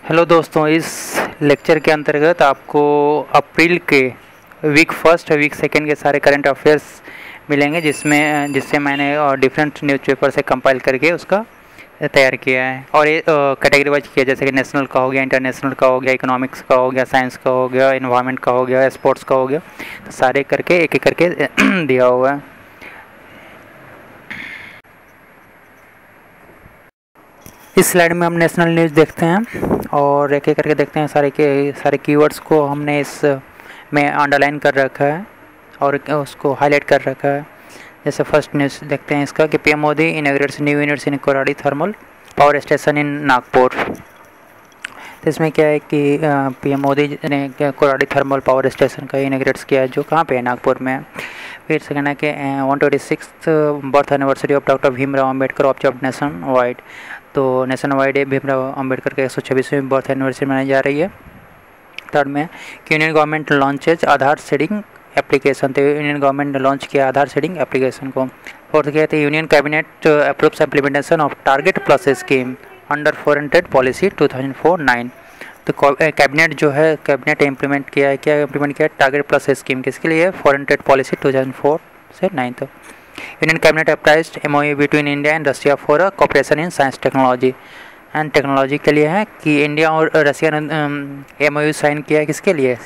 Hello दोस्तों, इस lecture के अंतर्गत आपको अप्रैल के वीक फर्स्ट वीक सेकेंड के सारे करंट अफेयर्स मिलेंगे, जिससे मैंने डिफरेंट न्यूज़पेपर से कंपाइल करके उसका तैयार किया है। और ये कैटेगरी वाइज किया, जैसे कि नेशनल का हो गया, इंटरनेशनल का हो गया, इकोनॉमिक्स का हो गया, साइंस का हो गया, इन्वायरमेंट का हो गया, स्पोर्ट्स का हो गया, तो सारे करके एक एक करके दिया हुआ है। इस स्लाइड में हम नेशनल न्यूज़ देखते हैं और एक एक करके देखते हैं। सारे कीवर्ड्स को हमने इस में अंडरलाइन कर रखा है और उसको हाईलाइट कर रखा है। जैसे फर्स्ट न्यूज़ देखते हैं इसका कि PM Modi inaugurates new units in Koradi thermal power station इन नागपुर। तो इसमें क्या है कि पीएम मोदी ने कोराडी थर्मल पावर स्टेशन का इनॉग्रेट्स किया है, जो कहाँ पे है, नागपुर में। फिर सेकेंड है कि 126th birth anniversary of doctor Bhimrao Ambedkar observe nation wide. तो नेशन वाइड भीमराव अम्बेडकर के 126वीं बर्थ एनिवर्सरी मनाई जा रही है। थर्ड में कि यूनियन गवर्नमेंट लॉन्चेज आधार शेडिंग एप्लीकेशन। तो यूनियन गवर्नमेंट ने लॉन्च किया आधार शेडिंग एप्लीकेशन को। फोर्थ क्या है, union cabinet approves implementation of target plus scheme under 400 policy 2004-9। तो कैबिनेट जो है, कैबिनेट इम्प्लीमेंट किया है, क्या इम्प्लीमेंट किया है, टारगेट प्लस स्कीम। किसके लिए? 400 पॉलिसी 2004 से 9 तक। Union cabinet apprised MOU between India and Russia for cooperation in science technology and technology के लिए है कि इंडिया और रशिया ने MOU साइन किया है। किसके लिए?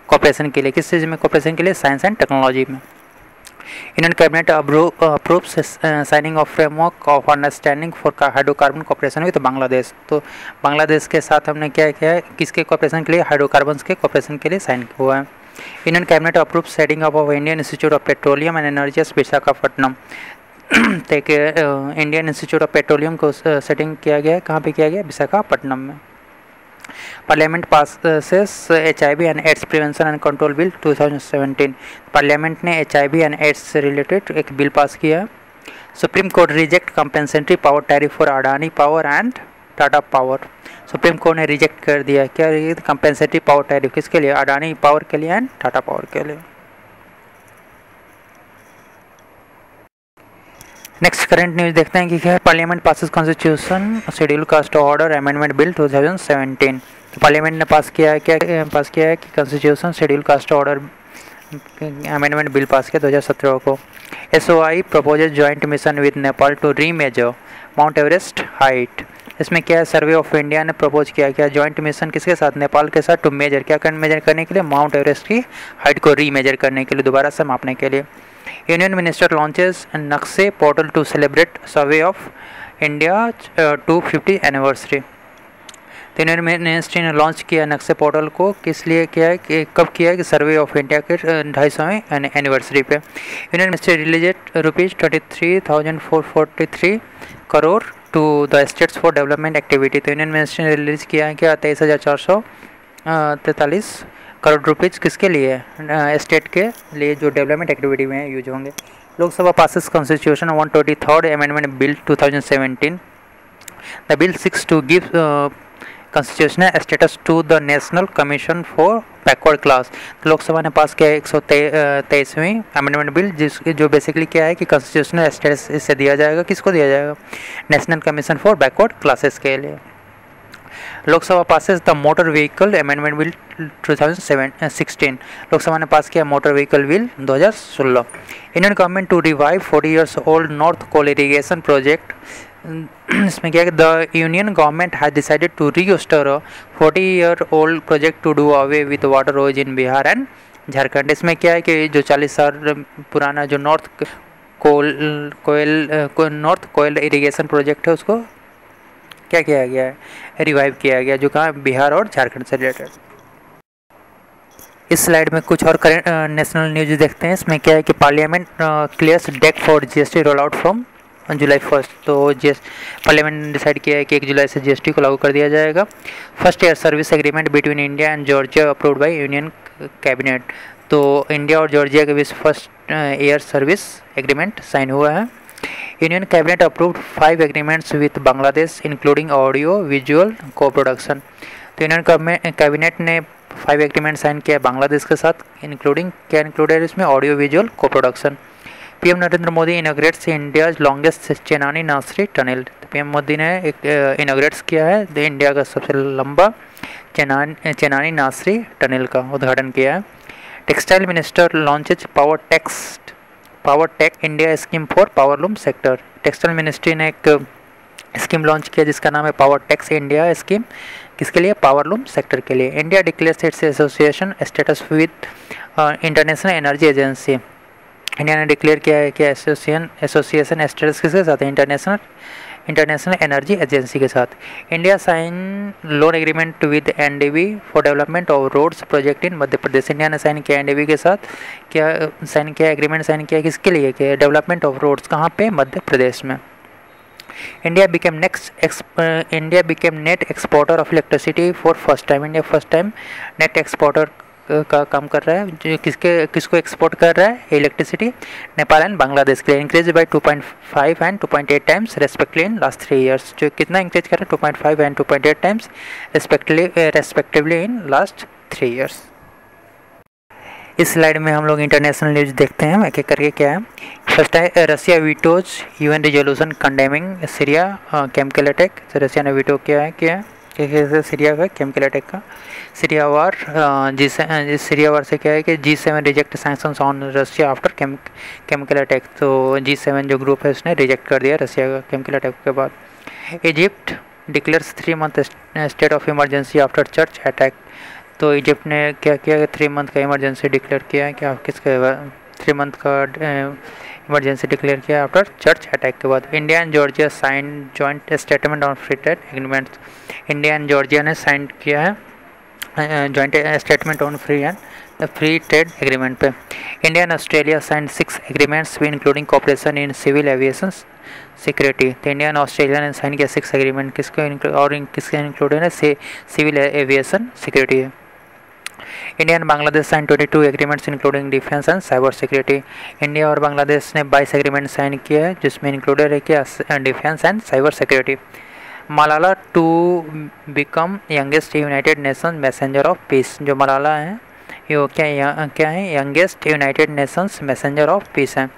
कॉपरेशन के लिए। किस चीज़ में कॉपरेशन के लिए? साइंस एंड टेक्नोलॉजी में। Union cabinet approves signing off framework of understanding for hydrocarbon cooperation with Bangladesh. तो बांग्लादेश के साथ हमने क्या किया है, किसके कॉपरेशन के लिए? हाइड्रोकार्बन्स के कॉपरेशन के लिए साइन हुआ है। Union cabinet approve setting up of Indian Institute of Petroleum and Energy Visakhapatnam. Indian Institute of Petroleum को सेटिंग किया गया है, कहाँ पे किया गया? विशाखापट्टनम में। Parliament passes HIV and AIDS prevention and control bill 2017। Parliament ने HIV एंड एड्स से रिलेटेड एक बिल पास किया है। Supreme Court reject compensatory power tariff for Adani power and Tata power. Supreme Court ने रिजेक्ट कर दिया क्या? कंपेंसेटरी पावर टैरिफ किसके लिए? अडानी पावर के लिए एंड टाटा पावर के लिए। नेक्स्ट करंट न्यूज़ देखते हैं कि क्या है। Parliament passes constitution schedule caste order amendment bill 2017। तो पार्लियामेंट ने पास किया है कि constitution schedule caste order amendment bill pass किया 2017 को। SOI proposes joint mission with Nepal to remeasure Mount Everest height. इसमें क्या है, सर्वे ऑफ इंडिया ने प्रपोज किया क्या? जॉइंट मिशन किसके साथ? नेपाल के साथ। टू मेजर क्या मेजर करने के लिए? माउंट एवरेस्ट की हाइट को रीमेजर करने के लिए, दोबारा से मापने के लिए। Union minister launches Nakshe portal to celebrate survey of India 250 anniversary. तो यूनियन मिनिस्ट्री ने लॉन्च किया नक्शे पोर्टल को, किस लिए किया है, कि कब किया है? कि सर्वे ऑफ इंडिया के 250वें एनिवर्सरी पे। Union ministry released ₹23,443 crore to the states for development activity. तो यूनियन मिनिस्ट्री ने रिलीज किया है क्या? 23,443 करोड़ रुपीज़ किसके लिए? स्टेट के लिए, जो डेवलपमेंट एक्टिविटी में यूज होंगे। Lok Sabha passes constitution 123rd amendment bill 2017। The bill seeks to give constitutional status to the National commission for Backward Class. तो लोकसभा ने पास किया 123वीं अमेंडमेंट बिल, जो बेसिकली क्या है कि कॉन्स्टिट्यूशनल स्टेटस इससे दिया जाएगा। किसको दिया जाएगा? National commission for backward classes के लिए। Lok Sabha passes the motor vehicle amendment bill 2016। Lok Sabha ने पास किया motor vehicle bill 2016। Indian government to revive 40 years old north coal irrigation project. इसमें क्या है, the union government has decided to restore 40-year-old project to do away with water rose in Bihar and Jharkhand. इसमें क्या है कि जो 40 साल पुराना जो नॉर्थ कोयल इरीगेशन प्रोजेक्ट है, उसको क्या किया गया है? रिवाइव किया गया, जो कहाँ? बिहार और झारखंड से रिलेटेड। इस स्लाइड में कुछ और नेशनल न्यूज देखते हैं। इसमें क्या है कि parliament clears deck for GST roll out from जुलाई 1। तो पार्लियामेंट ने डिसाइड किया है कि 1 जुलाई से GST को लागू कर दिया जाएगा। First year service agreement between India and Georgia approved by union cabinet. तो इंडिया और जॉर्जिया के बीच first year service agreement sign हुआ है। Union cabinet approved 5 agreements with Bangladesh including audio visual co production. तो यूनियन कैबिनेट ने 5 agreement sign किया बांग्लादेश के साथ, इंक्लूडिंग क्या इंक्लूडेड इसमें? Audio visual co production. PM Narendra Modi inaugurates India longest Chenani नासरी टनल। पीएम मोदी ने एक इनॉग्रेट्स किया है इंडिया का सबसे लंबा चेनानी नासरी टनल का उद्घाटन किया है। Textile minister launches power tech India scheme for powerloom sector. Textile ministry ने एक स्कीम लॉन्च किया जिसका नाम है पावर टेक्स इंडिया स्कीम। किसके लिए? पावरलूम सेक्टर के लिए। India declares its association status with international energy agency. India ने डिक्लेयर किया है कि एसोसिएशन स्टेटस किसके साथ है? इंटरनेशनल एनर्जी एजेंसी के साथ। India sign loan agreement with NDB for development of roads project in Madhya Pradesh. India ने साइन किया एनडीबी के साथ, क्या साइन किया? एग्रीमेंट साइन किया किसके लिए? कि डेवलपमेंट ऑफ रोड्स कहाँ पे? मध्य प्रदेश में। India became net exporter of electricity for first time. India first time net exporter का काम कर रहा है। जो किसको एक्सपोर्ट कर रहा है? इलेक्ट्रिसिटी नेपाल एंड बांग्लादेश के लिए। Increase by 2.5 and 2.8 times respectively in last 3 years. जो कितना इंक्रीज कर रहा है? 2.5 and 2.8 times respectively in last 3 years. इस स्लाइड में हम लोग इंटरनेशनल न्यूज़ देखते हैं एक एक करके। क्या है? फर्स्ट है Russia vetoes UN resolution condemning Syria chemical attack. तो रसिया ने वीटो किया है सीरिया का केमिकल अटैक का। सीरिया वार सीरिया वार से क्या है कि G7 reject sanctions on Russia after chemical attack. तो G7 जो ग्रुप है उसने रिजेक्ट कर दिया रसिया का केमिकल अटैक के बाद। Egypt declares 3 month state of emergency after church attack. तो इजिप्ट ने क्या किया? 3 मंथ का इमरजेंसी डिक्लेयर किया है। क्या किसके? 3 मंथ का इमरजेंसी डिक्लेयर किया आफ्टर चर्च अटैक के बाद। India and Georgia sign joint statement on free trade agreement. India and Georgia ने साइन किया है joint statement on free trade agreement पे। India and Australia sign 6 agreements including cooperation in civil aviation security. तो India and Australia ने sign किया 6 agreement. किसके included है? Civil aviation security है। India and Bangladesh sign 22 agreements including defence and cyber security. India और बांग्लादेश ने 22 agreement sign किया है जिसमें इंक्लूडेड है क्या? Defence and cyber security. Malala to become youngest United Nations messenger of peace. जो मलाला है ये क्या है? Youngest United Nations messenger of peace है।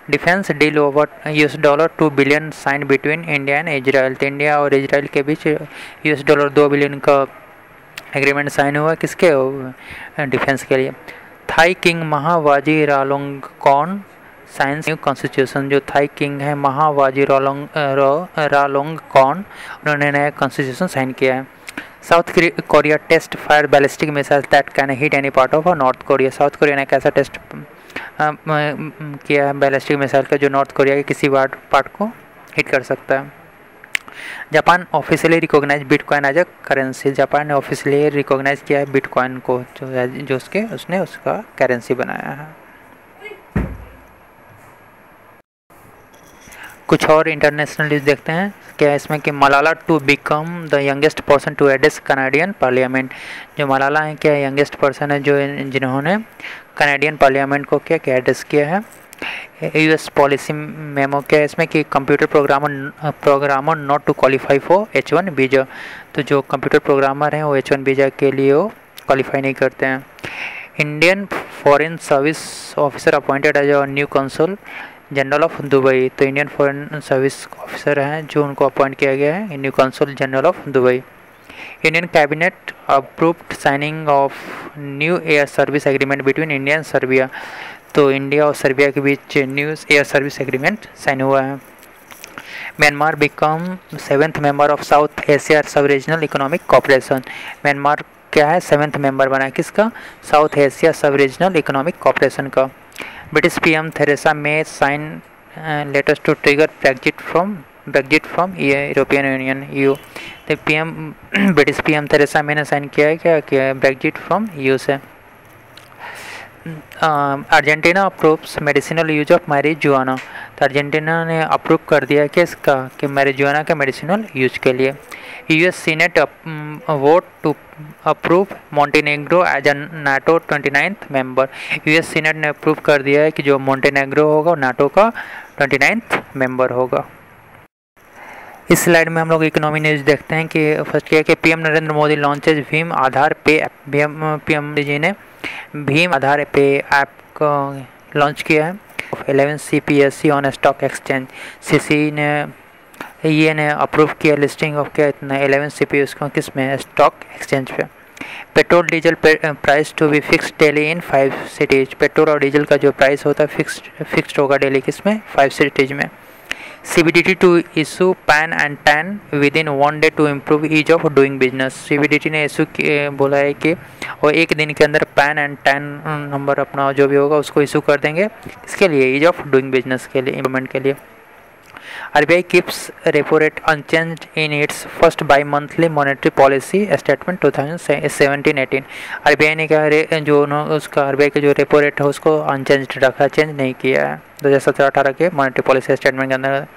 Defence deal over $2 billion sign between India and Israel. तो इंडिया और इजराइल के बीच $2 बिलियन का एग्रीमेंट साइन हुआ किसके? डिफेंस के लिए। Thai king Mahavajiralongkorn signs new constitution. जो थाई किंग है महावाजी रालोंगकॉर्न, उन्होंने नया कॉन्स्टिट्यूशन साइन किया है। South Korea test fire ballistic missile that can hit any part of North Korea. South Korea ने कैसा टेस्ट किया है बैलिस्टिक मिसाइल का जो नॉर्थ कोरिया के किसी पार्ट को हिट कर सकता है। Japan officially recognise bitcoin as a currency. Japan ने ऑफिशियली रिकॉग्नाइज किया है बिटकॉइन को जो उसने उसका करेंसी बनाया है। कुछ और इंटरनेशनल न्यूज़ देखते हैं क्या इसमें कि Malala to become the youngest person to address Canadian parliament. जो मलाला है क्या यंगेस्ट पर्सन है जो जिन्होंने कनाडियन पार्लियामेंट को क्या एड्रेस किया है। यूएस पॉलिसी मेमो क्या है इसमें कि computer programmer not to qualify for H1 visa. तो जो कंप्यूटर प्रोग्रामर हैं वो H1 वीज़ा के लिए वो क्वालिफाई नहीं करते हैं। Indian foreign service officer appointed as a new consul general of Dubai. तो इंडियन फॉरेन सर्विस ऑफिसर हैं जो उनको अपॉइंट किया गया है new consul general of Dubai. Indian cabinet approved signing of new air service agreement between India and Serbia. तो India और Serbia के बीच new air service agreement sign हुआ है। Myanmar become 7th member of South Asia sub regional economic cooperation. Myanmar क्या है? 7th member बना है किसका? South Asia sub regional economic cooperation का। British PM Theresa May sign letters to trigger Brexit from European Union EU। तो British PM Theresa May ने sign किया है क्या ब्रेक्जिट फ्रॉम EU से। Argentina approves medicinal use of marijuana. तो Argentina ने approve कर दिया कि इसका कि मैरिजुआना के मेडिसिनल यूज के लिए। US senate vote to approve Montenegro as a NATO 29th member. US senate ने अप्रूव कर दिया है कि जो मोंटेनेग्रो होगा नाटो का 29th मेंबर होगा। इस स्लाइड में हम लोग इकोनॉमी न्यूज़ देखते हैं कि फर्स्ट क्या है कि पीएम नरेंद्र मोदी लॉन्चेज भीम आधार पे ऐप। पीएम जी ने भीम आधार पे ऐप को लॉन्च किया है। 11 CPSE on stock exchange. CC ने ये ने अप्रूव किया लिस्टिंग ऑफ क्या इतना 11 CPS को किस में स्टॉक एक्सचेंज पे। Petrol diesel price to be fixed daily in 5 cities. Petrol और डीजल का जो प्राइस होता है फिक्स्ड होगा डेली किस में 5 सिटीज में। CBDT to issue PAN and TAN within 1 day to improve ease of doing business. CBDT ने इशू बोला है कि वो एक दिन के अंदर पैन एंड टैन नंबर अपना जो भी होगा उसको इशू कर देंगे, इसके लिए ईज ऑफ डूइंग बिजनेस के लिए इम्प्रूवमेंट के लिए। RBI keeps repo rate unchanged in its first bi-monthly monetary policy statement 2017-18। RBI ने क्या जो उसका RBI का जो रेपो रेट है उसको अनचेंज रखा, चेंज नहीं किया है 2017-18 के मॉनेटरी पॉलिसी स्टेटमेंट के अंदर।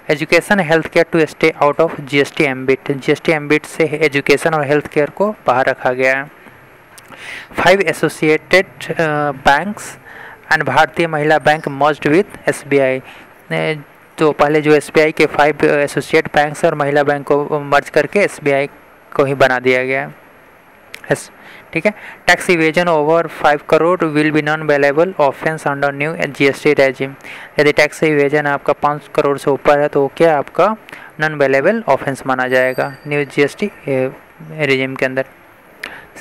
Education health care to stay out of GST ambit. GST ambit से एजुकेशन और हेल्थ केयर को बाहर रखा गया है। 5 एसोसिएटेड बैंक्स एंड भारतीय Mahila bank merged with SBI। तो पहले जो SBI के 5 एसोसिएट बैंक्स और महिला बैंक को मर्ज करके SBI को ही बना दिया गया है। ठीक है। Tax evasion over 5 crore will be non available offence under new GST regime. यदि टैक्स इवेजन आपका 5 करोड़ से ऊपर है तो क्या आपका नॉन अवेलेबल ऑफेंस माना जाएगा न्यू GST रेजिम के अंदर।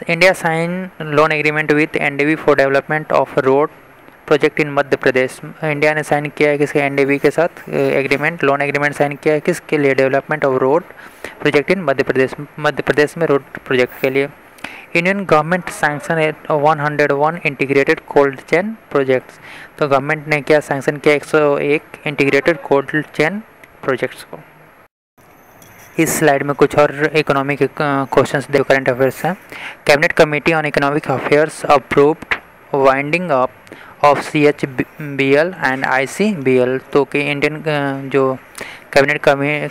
India sign loan agreement with NDB for development of road project in Madhya Pradesh. India ने साइन किया है किसके NDB के साथ एग्रीमेंट, लोन एग्रीमेंट साइन किया है किसके लिए development of road project in Madhya Pradesh में रोड प्रोजेक्ट के लिए। Indian government sanction 101 integrated cold chain projects. तो गवर्नमेंट ने क्या सैंक्शन किया 101 इंटीग्रेटेड कोल्ड चेन प्रोजेक्ट्स को। इस स्लाइड में कुछ और इकोनॉमिक क्वेश्चंस देखो, करंट अफेयर्स हैं। Cabinet committee on economic affairs approved winding up of CHBL and ICBL। तो कि इंडियन जो cabinet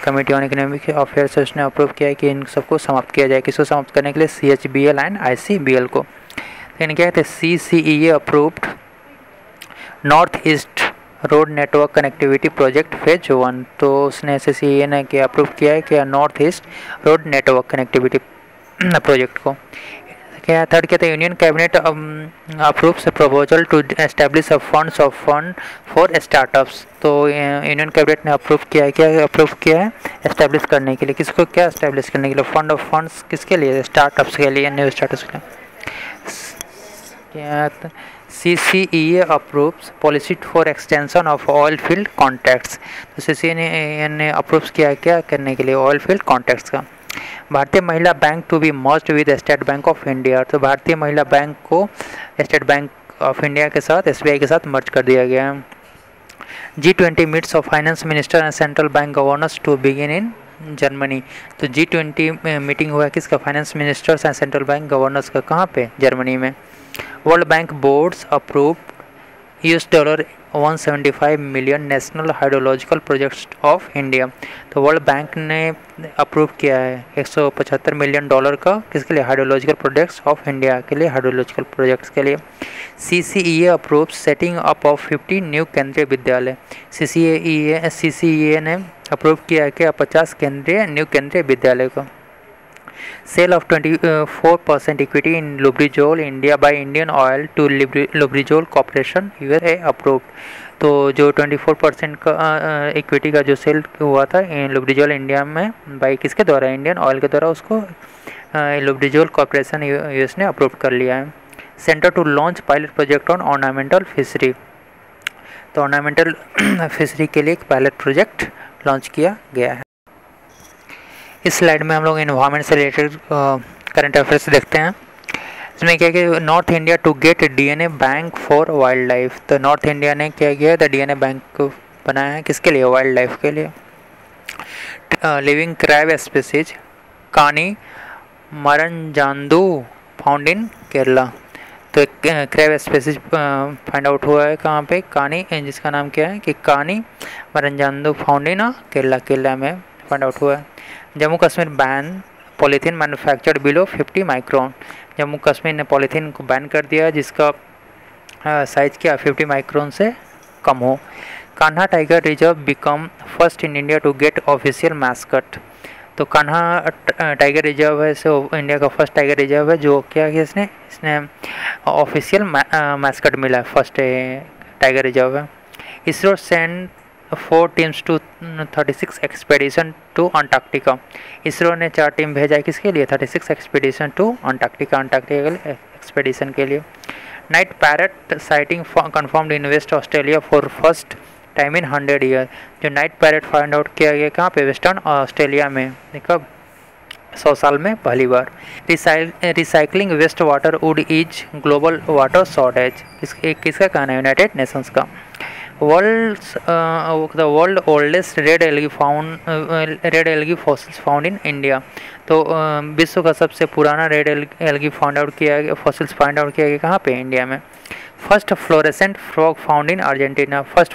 committee on economic affairs उसने अप्रूव किया है कि इन सबको समाप्त किया जाए। किसको समाप्त करने के लिए CHBL एंड ICBL को। लेकिन क्या कहते हैं CCEA approved north East road network connectivity project phase 1। तो उसने CCEA ने क्या अप्रूव किया है कि North East road network connectivity project को। क्या थर्ड कहते हैं union cabinet approves proposal to establish a fund for startups. तो यूनियन कैबिनेट ने अप्रूव किया है, क्या अप्रूव किया है एस्टैब्लिश करने के लिए। किसको क्या एस्टैब्लिश करने के लिए फंड ऑफ फंड्स किसके लिए स्टार्टअप्स के लिए, न्यू स्टार्टअप्स के लिए। CCEA approves policy for extension of oil field contracts. तो CCEA ने अप्रूव किया क्या करने के लिए ऑयल फील्ड कॉन्ट्रैक्ट्स का। Bharatiya Mahila bank to be merged with State Bank of India. तो भारतीय महिला बैंक को स्टेट बैंक ऑफ इंडिया के साथ SBI के साथ मर्ज कर दिया गया है। G20 meets of finance minister and central bank governors to begin in Germany. तो G20 मीटिंग हुआ है किसका, finance ministers and central bank governors का, कहाँ पे, जर्मनी में। World Bank boards approve $175 million national hydrological projects of India. तो World Bank ने अप्रूव किया है $175 मिलियन का किसके लिए, हाइड्रोलॉजिकल प्रोजेक्ट्स ऑफ इंडिया के लिए, हाइड्रोलॉजिकल प्रोजेक्ट्स के लिए। CCEA approve setting up of 50 new Kendriya विद्यालय। CCEA ने अप्रूव किया है कि 50 न्यू केंद्रीय विद्यालय को। Sale of 24% equity in Lubrizol India by Indian Oil to Lubrizol corporation USA approved. तो जो 24% का इक्विटी का जो सेल हुआ था लुब्रिजोल इंडिया में बाय किसके द्वारा, इंडियन ऑयल के द्वारा, उसको लुब्रिजोल कॉर्पोरेशन US ने अप्रूव कर लिया है। Centre to launch pilot project on ornamental fishery. तो ऑर्नामेंटल फिशरी के लिए एक पायलट प्रोजेक्ट लॉन्च किया गया है। इस स्लाइड में हम लोग इन्वायरमेंट से रिलेटेड करंट अफेयर्स देखते हैं। इसमें क्या कि North India to get DNA bank for wildlife. तो नॉर्थ इंडिया ने क्या किया था, DNA बैंक बनाया है किसके लिए, वाइल्ड लाइफ के लिए। लिविंग क्रैब स्पीसीज कानी मरनजांदू फाउंड इन केरला। तो क्रैब स्पीसीज फाइंड आउट हुआ है कहाँ पे, कानी, जिसका नाम क्या है कि कानी मरनजांदू फाउंड इन केरला में फाइंड आउट हुआ है। Jammu Kashmir ban polythene manufactured below 50 micron. Jammu Kashmir ने पॉलीथीन को बैन कर दिया जिसका साइज क्या 50 माइक्रोन से कम हो। Kanha tiger reserve become first in India to get official mascot. तो कान्हा टाइगर रिजर्व है सो इंडिया का फर्स्ट टाइगर रिजर्व है जो क्या किया इसने ऑफिशियल मैस्कट मिला है, फर्स्ट टाइगर रिजर्व है। ISRO send 4 teams to 36 expedition to Antarctica. ISRO ने 4 टीम भेजा है किसके लिए? 36 एक्सपेडिशन टू अंटार्कटिका के लिए एक्सपेडिशन के लिए। Night parrot sighting confirmed in West Australia for first time in 100 year. जो नाइट पैरट फाइंड आउट किया गया कहाँ पे? वेस्टर्न ऑस्ट्रेलिया में। कब? 100 साल में पहली बार। Recycling waste water would is global water shortage. किसका कहना है? यूनाइटेड नेशंस का। The world oldest red algae fossils found in India. तो विश्व का सबसे पुराना red algae fossils find out किया गया कहाँ पे? इंडिया में। First fluorescent frog found in Argentina. First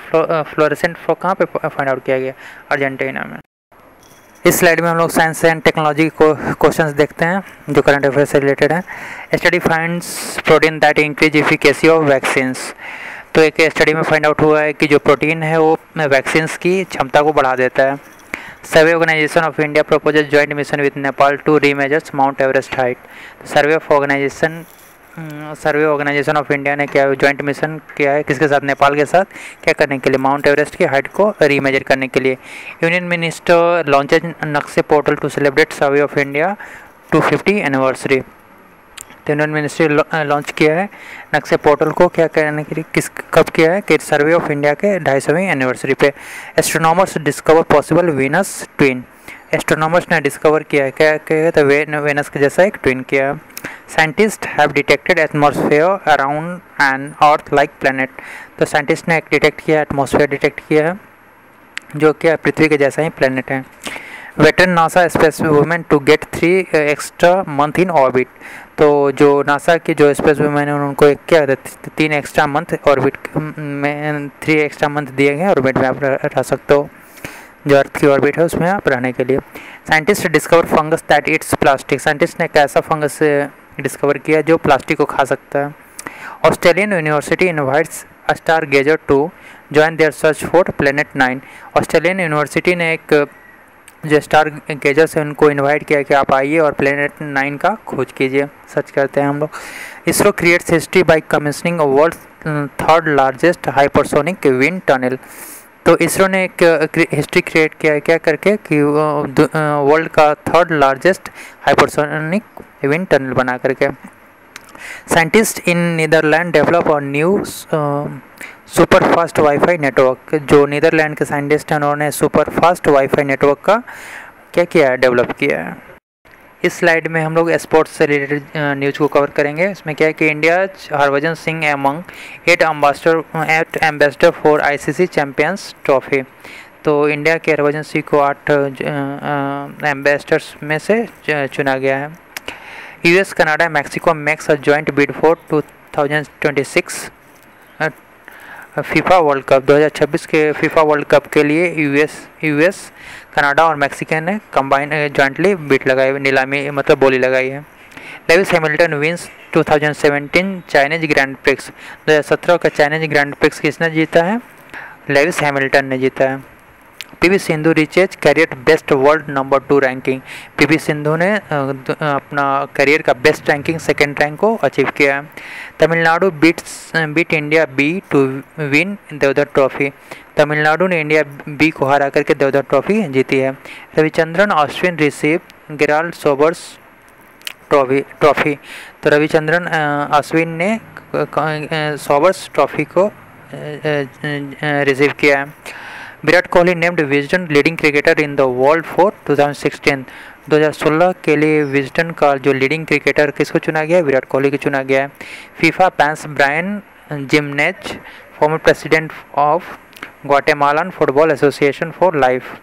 fluorescent frog कहाँ पे फाइंड आउट किया गया? अर्जेंटीना में। इस स्लाइड में हम लोग साइंस एंड टेक्नोलॉजी को क्वेश्चंस देखते हैं जो करंट अफेयर से रिलेटेड है। Study finds protein that increase efficacy of vaccines. तो एक स्टडी में फाइंड आउट हुआ है कि जो प्रोटीन है वो वैक्सीन्स की क्षमता को बढ़ा देता है। Survey organisation of India proposes joint mission with Nepal to remeasures Mount Everest height. Survey organisation of India ने क्या जॉइंट मिशन किया है किसके साथ? नेपाल के साथ। क्या करने के लिए? माउंट एवरेस्ट की हाइट को रीमेजर करने के लिए। Union minister launches Nakshe portal to celebrate survey of India 250 anniversary. तो यूनियन मिनिस्ट्री लॉन्च किया है नक्शे पोर्टल को क्या करने के लिए? कब किया है? कि सर्वे ऑफ इंडिया के 250वीं एनिवर्सरी पे। Astronomers discover possible Venus twin. Astronomers ने डिस्कवर किया है क्या किया? तो वेनस के जैसा एक ट्विन किया। Scientist have detected atmosphere around an earth like planet. तो साइंटिस्ट ने एक डिटेक्ट किया, एटमॉस्फेयर डिटेक्ट किया है जो क्या पृथ्वी के जैसा ही प्लैनेट है। Veteran NASA space women to get 3 extra month in orbit. तो जो नासा की जो स्पेस वुमेन है उनको एक क्या 3 एक्स्ट्रा मंथ ऑर्बिट में 3 एक्स्ट्रा मंथ दिए गए ऑर्बिट में आप रह सकते हो, जो अर्थ की ऑर्बिट है उसमें आप रहने के लिए। Scientist discover fungus that it's plastic. Scientist ने एक ऐसा फंगस डिस्कवर किया जो प्लास्टिक को खा सकता है। Australian university invites stargazer to join their search for planet 9। Australian university ने एक जो स्टार गेजर से उनको इनवाइट किया कि आप आइए और प्लेनेट 9 का खोज कीजिए, सर्च करते हैं हम लोग। ISRO creates history by commissioning world 3rd largest hypersonic wind tunnel. तो इसरो ने एक हिस्ट्री क्रिएट किया है क्या करके कि वर्ल्ड का 3rd largest hypersonic wind tunnel बना करके। साइंटिस्ट इन नीदरलैंड डेवलप और new super fast wifi network. जो नीदरलैंड के साइंटिस्ट हैं उन्होंने सुपर फास्ट वाईफाई नेटवर्क का क्या किया है? डेवलप किया है। इस स्लाइड में हम लोग स्पोर्ट्स से रिलेटेड न्यूज़ को कवर करेंगे। इसमें क्या है कि India Harbhajan Singh among 8 ambassador for ICC champions trophy. तो इंडिया के हरभजन सिंह को 8 एम्बेसडर्स में से चुना गया है। US Canada Mexico makes a joint bid for 2026 FIFA World Cup. 2026 के फीफा वर्ल्ड कप के लिए यूएस कनाडा और मैक्सिको ने कंबाइन जॉइंटली बिड लगाई, नीलामी मतलब बोली लगाई है। Lewis Hamilton wins 2017 Chinese Grand Prix. 2017 का चाइनीज ग्रैंड प्रिक्स किसने जीता है? लेविस हैमिल्टन ने जीता है। PV Sindhu reaches career best world number 2 ranking. PV Sindhu ने अपना करियर का बेस्ट रैंकिंग 2nd रैंक को अचीव किया है। Tamil Nadu beat India B to win Deodhar trophy. Tamil Nadu ने इंडिया बी को हरा करके देवधर ट्रॉफी जीती है। Ravichandran Ashwin receive Gerald Sobers trophy. तो रविचंद्रन अश्विन ने सोबर्स ट्रॉफी को रिसीव किया है। Virat Kohli named Wisden leading cricketer in the world for 2016। 2016 के लिए विजडन का जो लीडिंग क्रिकेटर किसको चुना गया है? विराट कोहली को चुना गया है। FIFA bans Brian Jimenez former president of Guatemalan football association for life.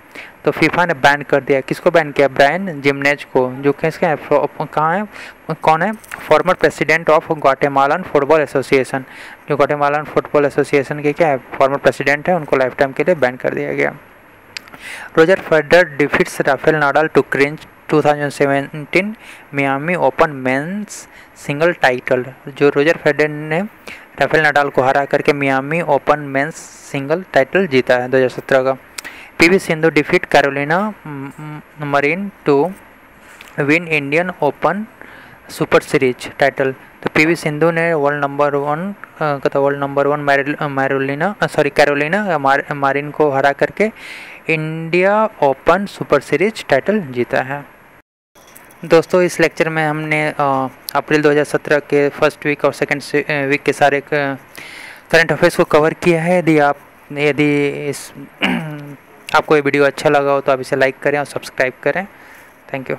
तो फीफा ने बैन कर दिया, किसको बैन किया? ब्रायन जिमनेज को, जो किसके हैं? कहाँ है? कौन है? Former president of Guatemalan football association. जो ग्वाटेमालन फुटबॉल एसोसिएशन के क्या है? फॉर्मर प्रेसिडेंट है, उनको लाइफ टाइम के लिए बैन कर दिया गया। Roger Federer defeats Rafael Nadal to clinch 2017 Miami Open men's single title. जो रोजर फेडरर ने राफेल नाडाल को हरा करके Miami Open men's single title जीता है 2017 का। PV Sindhu defeat Carolina Marin to win Indian Open super series title. तो PV Sindhu ने world number 1 world number 1 Carolina Marin को हरा करके India Open super series title जीता है। दोस्तों इस लेक्चर में हमने अप्रैल 2017 के फर्स्ट वीक और सेकंड वीक के सारे करंट अफेयर्स को कवर किया है। यदि इस आपको ये वीडियो अच्छा लगा हो तो आप इसे लाइक करें और सब्सक्राइब करें। Thank you.